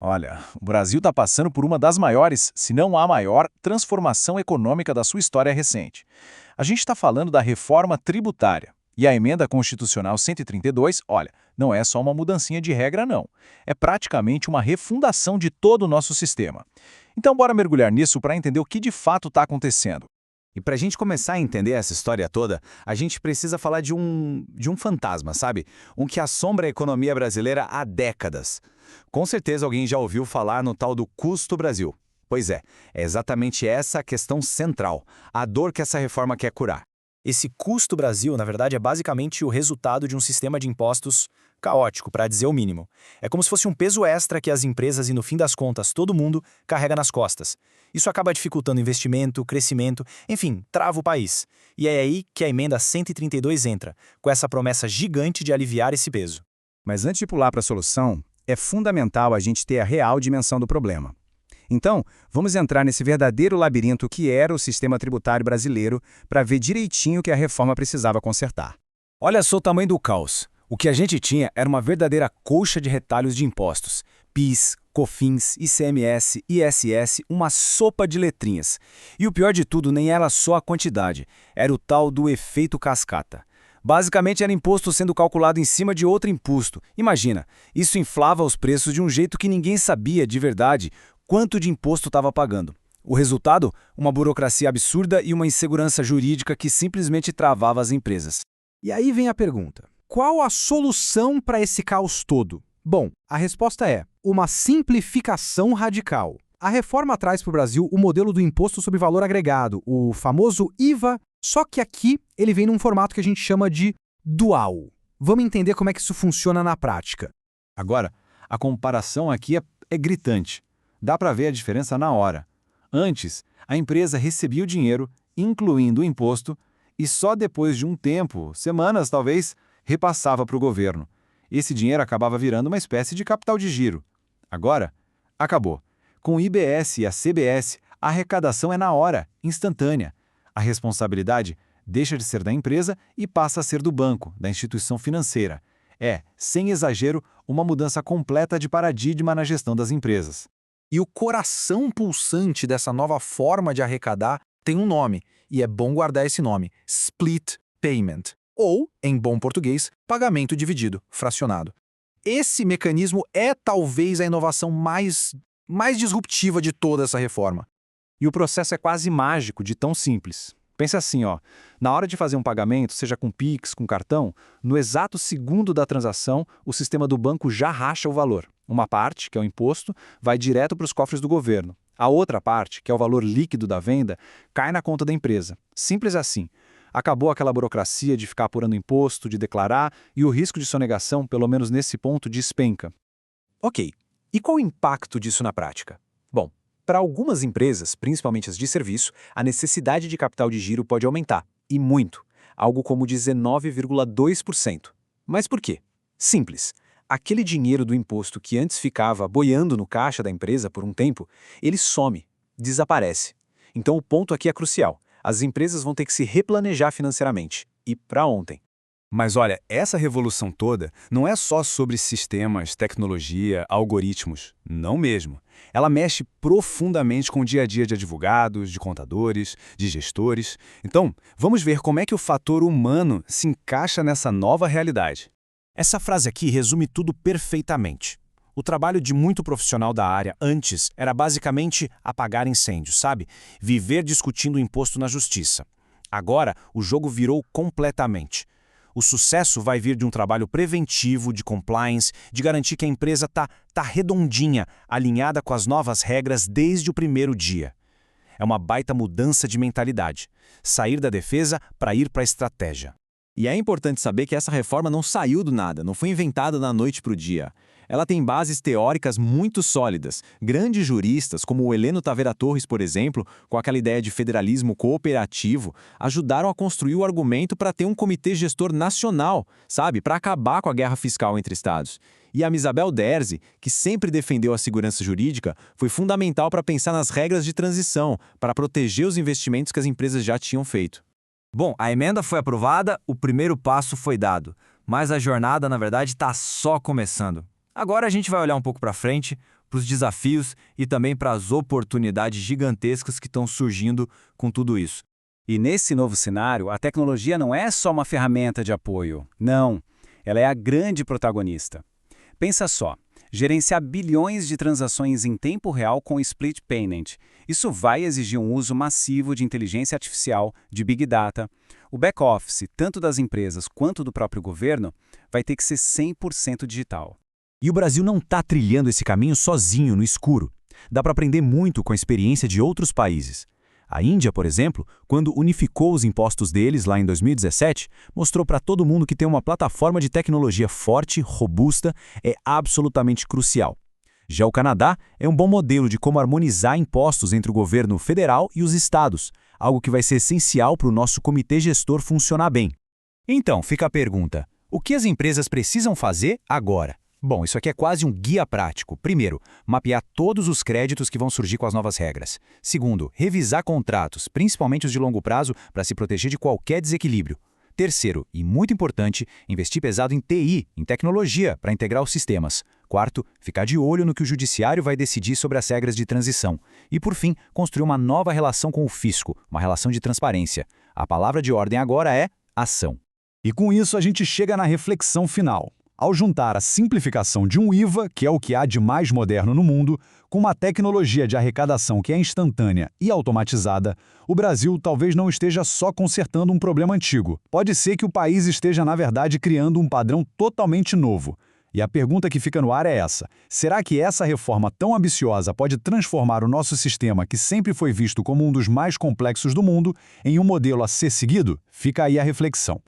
Olha, o Brasil está passando por uma das maiores, se não a maior, transformação econômica da sua história recente. A gente está falando da reforma tributária. E a emenda constitucional 132, olha, não é só uma mudancinha de regra, não. É praticamente uma refundação de todo o nosso sistema. Então, bora mergulhar nisso para entender o que de fato está acontecendo. E para a gente começar a entender essa história toda, a gente precisa falar de um fantasma, sabe? Um que assombra a economia brasileira há décadas. Com certeza alguém já ouviu falar no tal do custo Brasil. Pois é exatamente essa a questão central, a dor que essa reforma quer curar. Esse custo Brasil, na verdade, é basicamente o resultado de um sistema de impostos caótico, para dizer o mínimo. É como se fosse um peso extra que as empresas e, no fim das contas, todo mundo carrega nas costas. Isso acaba dificultando investimento, crescimento, enfim, trava o país. E é aí que a emenda 132 entra, com essa promessa gigante de aliviar esse peso. Mas antes de pular para a solução, é fundamental a gente ter a real dimensão do problema. Então, vamos entrar nesse verdadeiro labirinto que era o sistema tributário brasileiro para ver direitinho o que a reforma precisava consertar. Olha só o tamanho do caos. O que a gente tinha era uma verdadeira colcha de retalhos de impostos. PIS, COFINS, ICMS, ISS, uma sopa de letrinhas. E o pior de tudo nem era só a quantidade, era o tal do efeito cascata. Basicamente era imposto sendo calculado em cima de outro imposto. Imagina, isso inflava os preços de um jeito que ninguém sabia, de verdade, quanto de imposto estava pagando. O resultado? Uma burocracia absurda e uma insegurança jurídica que simplesmente travava as empresas. E aí vem a pergunta: qual a solução para esse caos todo? Bom, a resposta é uma simplificação radical. A reforma traz para o Brasil o modelo do Imposto sobre Valor Agregado, o famoso IVA, só que aqui ele vem num formato que a gente chama de dual. Vamos entender como é que isso funciona na prática. Agora, a comparação aqui é gritante. Dá para ver a diferença na hora. Antes, a empresa recebia o dinheiro, incluindo o imposto, e só depois de um tempo, semanas talvez, repassava para o governo. Esse dinheiro acabava virando uma espécie de capital de giro. Agora, acabou. Com o IBS e a CBS, a arrecadação é na hora, instantânea. A responsabilidade deixa de ser da empresa e passa a ser do banco, da instituição financeira. É, sem exagero, uma mudança completa de paradigma na gestão das empresas. E o coração pulsante dessa nova forma de arrecadar tem um nome, e é bom guardar esse nome: Split Payment, ou, em bom português, pagamento dividido, fracionado. Esse mecanismo é talvez a inovação mais disruptiva de toda essa reforma. E o processo é quase mágico de tão simples. Pensa assim, na hora de fazer um pagamento, seja com Pix, com cartão, no exato segundo da transação, o sistema do banco já racha o valor. Uma parte, que é o imposto, vai direto para os cofres do governo. A outra parte, que é o valor líquido da venda, cai na conta da empresa. Simples assim. Acabou aquela burocracia de ficar apurando imposto, de declarar, e o risco de sonegação, pelo menos nesse ponto, despenca. Ok, e qual o impacto disso na prática? Bom, para algumas empresas, principalmente as de serviço, a necessidade de capital de giro pode aumentar, e muito, algo como 19,2%. Mas por quê? Simples. Aquele dinheiro do imposto que antes ficava boiando no caixa da empresa por um tempo, ele some, desaparece. Então o ponto aqui é crucial. As empresas vão ter que se replanejar financeiramente, e para ontem. Mas olha, essa revolução toda não é só sobre sistemas, tecnologia, algoritmos. Não mesmo. Ela mexe profundamente com o dia a dia de advogados, de contadores, de gestores. Então, vamos ver como é que o fator humano se encaixa nessa nova realidade. Essa frase aqui resume tudo perfeitamente. O trabalho de muito profissional da área antes era basicamente apagar incêndios, sabe? Viver discutindo o imposto na justiça. Agora, o jogo virou completamente. O sucesso vai vir de um trabalho preventivo, de compliance, de garantir que a empresa está redondinha, alinhada com as novas regras desde o primeiro dia. É uma baita mudança de mentalidade. Sair da defesa para ir para a estratégia. E é importante saber que essa reforma não saiu do nada, não foi inventada da noite para o dia. Ela tem bases teóricas muito sólidas. Grandes juristas, como o Heleno Taveira Torres, por exemplo, com aquela ideia de federalismo cooperativo, ajudaram a construir o argumento para ter um comitê gestor nacional, sabe, para acabar com a guerra fiscal entre estados. E a Isabel Derzi, que sempre defendeu a segurança jurídica, foi fundamental para pensar nas regras de transição, para proteger os investimentos que as empresas já tinham feito. Bom, a emenda foi aprovada, o primeiro passo foi dado, mas a jornada, na verdade, está só começando. Agora a gente vai olhar um pouco para frente, para os desafios e também para as oportunidades gigantescas que estão surgindo com tudo isso. E nesse novo cenário, a tecnologia não é só uma ferramenta de apoio. Não, ela é a grande protagonista. Pensa só, gerenciar bilhões de transações em tempo real com split payment. Isso vai exigir um uso massivo de inteligência artificial, de Big Data. O back-office, tanto das empresas quanto do próprio governo, vai ter que ser 100% digital. E o Brasil não está trilhando esse caminho sozinho, no escuro. Dá para aprender muito com a experiência de outros países. A Índia, por exemplo, quando unificou os impostos deles lá em 2017, mostrou para todo mundo que ter uma plataforma de tecnologia forte, robusta, é absolutamente crucial. Já o Canadá é um bom modelo de como harmonizar impostos entre o governo federal e os estados, algo que vai ser essencial para o nosso comitê gestor funcionar bem. Então, fica a pergunta: o que as empresas precisam fazer agora? Bom, isso aqui é quase um guia prático. Primeiro, mapear todos os créditos que vão surgir com as novas regras. Segundo, revisar contratos, principalmente os de longo prazo, para se proteger de qualquer desequilíbrio. Terceiro, e muito importante, investir pesado em TI, em tecnologia, para integrar os sistemas. Quarto, ficar de olho no que o judiciário vai decidir sobre as regras de transição. E, por fim, construir uma nova relação com o fisco, uma relação de transparência. A palavra de ordem agora é ação. E com isso a gente chega na reflexão final. Ao juntar a simplificação de um IVA, que é o que há de mais moderno no mundo, com uma tecnologia de arrecadação que é instantânea e automatizada, o Brasil talvez não esteja só consertando um problema antigo. Pode ser que o país esteja, na verdade, criando um padrão totalmente novo. E a pergunta que fica no ar é essa: será que essa reforma tão ambiciosa pode transformar o nosso sistema, que sempre foi visto como um dos mais complexos do mundo, em um modelo a ser seguido? Fica aí a reflexão.